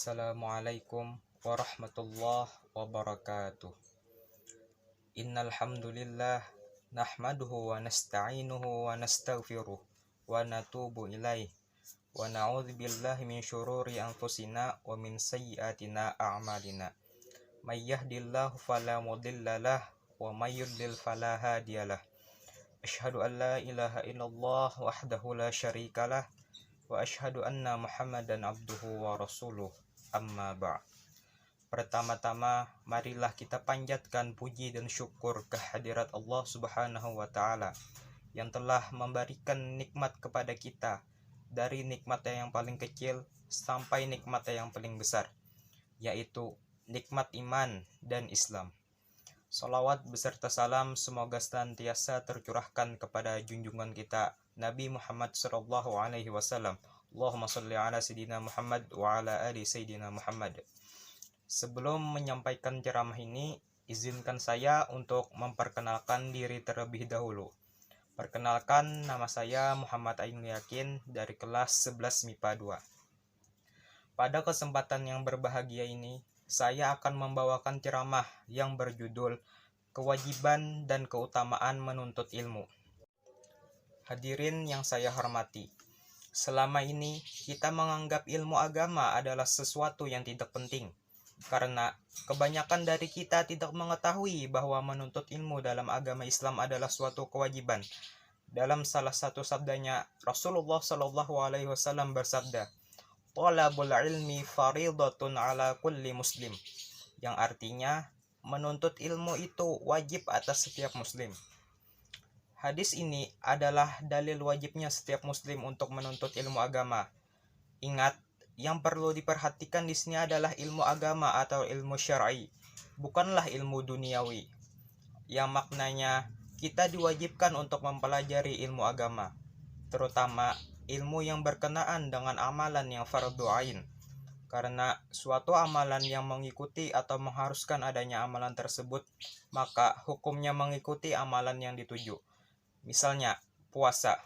Assalamualaikum warahmatullahi wabarakatuh. Innal hamdalillah nahmaduhu wa nasta'inuhu wa nastaghfiruh wa natubu ilaih wa na'udzu billahi min syururi anfusina wa min sayyiatina a'malina. May yahdihillahu fala mudhillalah wa may yudlil fala hadiyalah. Asyhadu an la ilaha illallah wahdahu la syarikalah wa asyhadu anna Muhammadan abduhu wa rasuluh. Amma ba'd. Pertama-tama, marilah kita panjatkan puji dan syukur kehadirat Allah Subhanahu wa taala yang telah memberikan nikmat kepada kita, dari nikmatnya yang paling kecil sampai nikmatnya yang paling besar, yaitu nikmat iman dan Islam. Salawat beserta salam semoga senantiasa tercurahkan kepada junjungan kita Nabi Muhammad sallallahu alaihi wasallam. Allahumma shalli ala sayyidina Muhammad wa ala ali sayyidina Muhammad. Sebelum menyampaikan ceramah ini, izinkan saya untuk memperkenalkan diri terlebih dahulu. Perkenalkan, nama saya Muhammad Ainul Yakin dari kelas 11 MIPA 2. Pada kesempatan yang berbahagia ini, saya akan membawakan ceramah yang berjudul Kewajiban dan Keutamaan Menuntut Ilmu. Hadirin yang saya hormati, selama ini kita menganggap ilmu agama adalah sesuatu yang tidak penting, karena kebanyakan dari kita tidak mengetahui bahwa menuntut ilmu dalam agama Islam adalah suatu kewajiban. Dalam salah satu sabdanya, Rasulullah Shallallahu Alaihi Wasallam bersabda, "Talabul ilmi faridatun ala kulli muslim," yang artinya menuntut ilmu itu wajib atas setiap muslim. Hadis ini adalah dalil wajibnya setiap muslim untuk menuntut ilmu agama. Ingat, yang perlu diperhatikan di sini adalah ilmu agama atau ilmu syar'i, bukanlah ilmu duniawi, yang maknanya kita diwajibkan untuk mempelajari ilmu agama, terutama ilmu yang berkenaan dengan amalan yang fardhu ain, karena suatu amalan yang mengikuti atau mengharuskan adanya amalan tersebut, maka hukumnya mengikuti amalan yang dituju. Misalnya, puasa.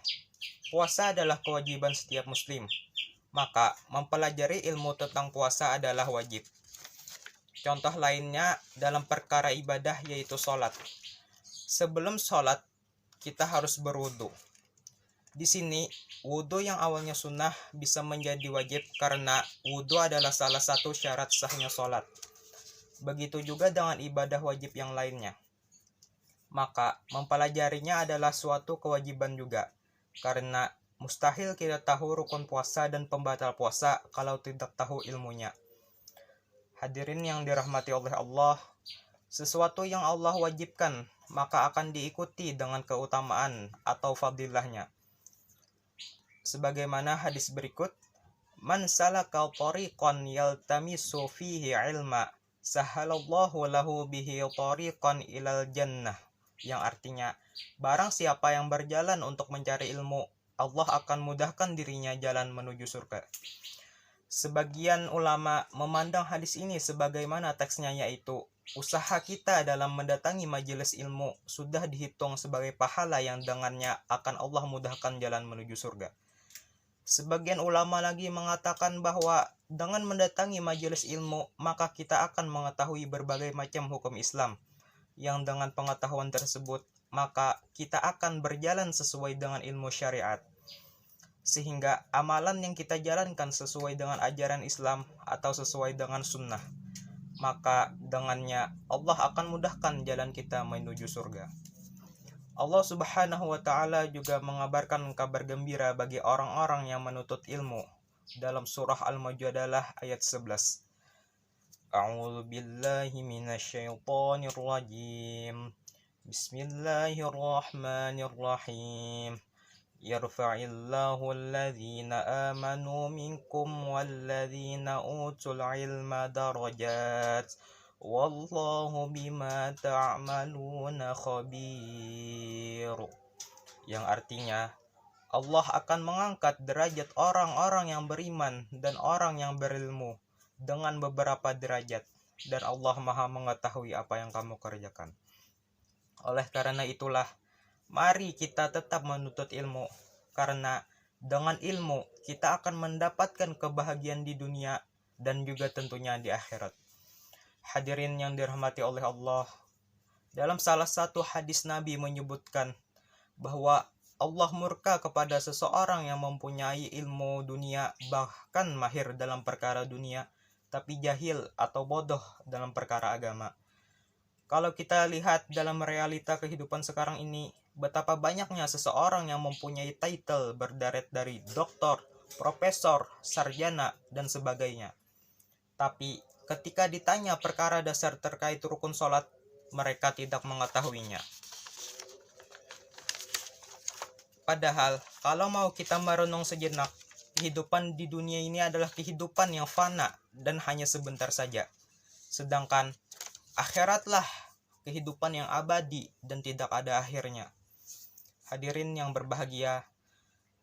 Puasa adalah kewajiban setiap muslim, maka mempelajari ilmu tentang puasa adalah wajib. Contoh lainnya dalam perkara ibadah yaitu sholat. Sebelum sholat, kita harus berwudu. Di sini, wudu yang awalnya sunnah bisa menjadi wajib karena wudu adalah salah satu syarat sahnya sholat. Begitu juga dengan ibadah wajib yang lainnya. Maka mempelajarinya adalah suatu kewajiban juga, karena mustahil kita tahu rukun puasa dan pembatal puasa kalau tidak tahu ilmunya. Hadirin yang dirahmati oleh Allah, sesuatu yang Allah wajibkan maka akan diikuti dengan keutamaan atau fadilahnya. Sebagaimana hadis berikut, "Man salaka tariqan yaltamisu fihi ilma, sahalallahu lahu bihi tariqan ilal jannah," yang artinya, barang siapa yang berjalan untuk mencari ilmu, Allah akan mudahkan dirinya jalan menuju surga. Sebagian ulama memandang hadis ini sebagaimana teksnya, yaitu usaha kita dalam mendatangi majelis ilmu sudah dihitung sebagai pahala yang dengannya akan Allah mudahkan jalan menuju surga. Sebagian ulama lagi mengatakan bahwa dengan mendatangi majelis ilmu maka kita akan mengetahui berbagai macam hukum Islam, yang dengan pengetahuan tersebut maka kita akan berjalan sesuai dengan ilmu syariat, sehingga amalan yang kita jalankan sesuai dengan ajaran Islam atau sesuai dengan sunnah, maka dengannya Allah akan mudahkan jalan kita menuju surga. Allah Subhanahu wa taala juga mengabarkan kabar gembira bagi orang-orang yang menuntut ilmu dalam surah Al-Mujadalah ayat 11. A'udzu billahi minasyaitonir rajim. Bismillahirrahmanirrahim. Yarfa'illahu alladhina amanu minkum walladzina utul ilma darajat. Wallahu bima ta'maluna khabir. Yang artinya, Allah akan mengangkat derajat orang-orang yang beriman dan orang yang berilmu dengan beberapa derajat, dan Allah Maha mengetahui apa yang kamu kerjakan. Oleh karena itulah, mari kita tetap menuntut ilmu, karena dengan ilmu kita akan mendapatkan kebahagiaan di dunia dan juga tentunya di akhirat. Hadirin yang dirahmati oleh Allah, dalam salah satu hadis Nabi menyebutkan bahwa Allah murka kepada seseorang yang mempunyai ilmu dunia, bahkan mahir dalam perkara dunia, tapi jahil atau bodoh dalam perkara agama. Kalau kita lihat dalam realita kehidupan sekarang ini, betapa banyaknya seseorang yang mempunyai title berderet dari doktor, profesor, sarjana, dan sebagainya. Tapi ketika ditanya perkara dasar terkait rukun sholat, mereka tidak mengetahuinya. Padahal, kalau mau kita merenung sejenak, kehidupan di dunia ini adalah kehidupan yang fana dan hanya sebentar saja. Sedangkan akhiratlah kehidupan yang abadi dan tidak ada akhirnya. Hadirin yang berbahagia,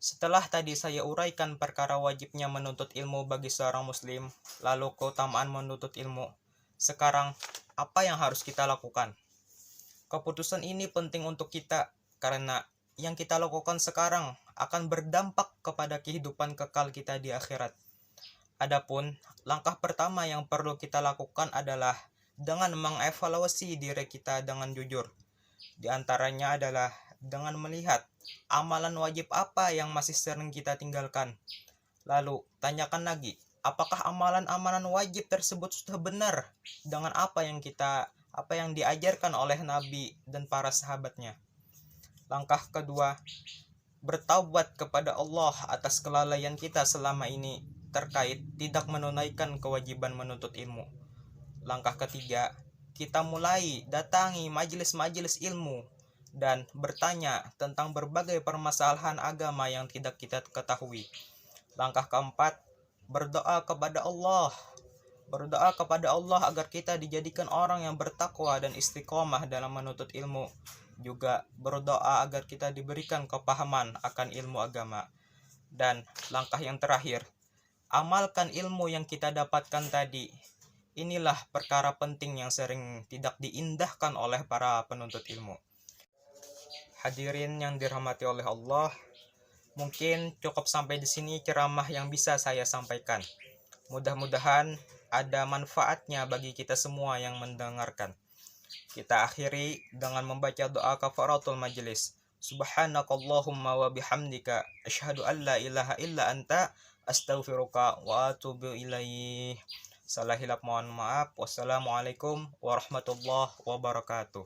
setelah tadi saya uraikan perkara wajibnya menuntut ilmu bagi seorang muslim, lalu keutamaan menuntut ilmu, sekarang apa yang harus kita lakukan? Keputusan ini penting untuk kita karena yang kita lakukan sekarang akan berdampak kepada kehidupan kekal kita di akhirat. Adapun langkah pertama yang perlu kita lakukan adalah dengan mengevaluasi diri kita dengan jujur. Di antaranya adalah dengan melihat amalan wajib apa yang masih sering kita tinggalkan. Lalu tanyakan lagi, apakah amalan-amalan wajib tersebut sudah benar dengan apa yang diajarkan oleh Nabi dan para sahabatnya. Langkah kedua, bertaubat kepada Allah atas kelalaian kita selama ini terkait tidak menunaikan kewajiban menuntut ilmu. Langkah ketiga, kita mulai datangi majelis-majelis ilmu dan bertanya tentang berbagai permasalahan agama yang tidak kita ketahui. Langkah keempat, berdoa kepada Allah. Berdoa kepada Allah agar kita dijadikan orang yang bertakwa dan istiqomah dalam menuntut ilmu. Juga berdoa agar kita diberikan kepahaman akan ilmu agama. Dan langkah yang terakhir, amalkan ilmu yang kita dapatkan tadi. Inilah perkara penting yang sering tidak diindahkan oleh para penuntut ilmu. Hadirin yang dirahmati oleh Allah, mungkin cukup sampai di sini ceramah yang bisa saya sampaikan. Mudah-mudahan ada manfaatnya bagi kita semua yang mendengarkan. Kita akhiri dengan membaca doa kafaratul majlis. Subhanakallahumma wa bihamdika asyhadu an la ilaha illa anta astaghfiruka wa atubu ilaih. Salah hilap mohon maaf. Wassalamualaikum warahmatullahi wabarakatuh.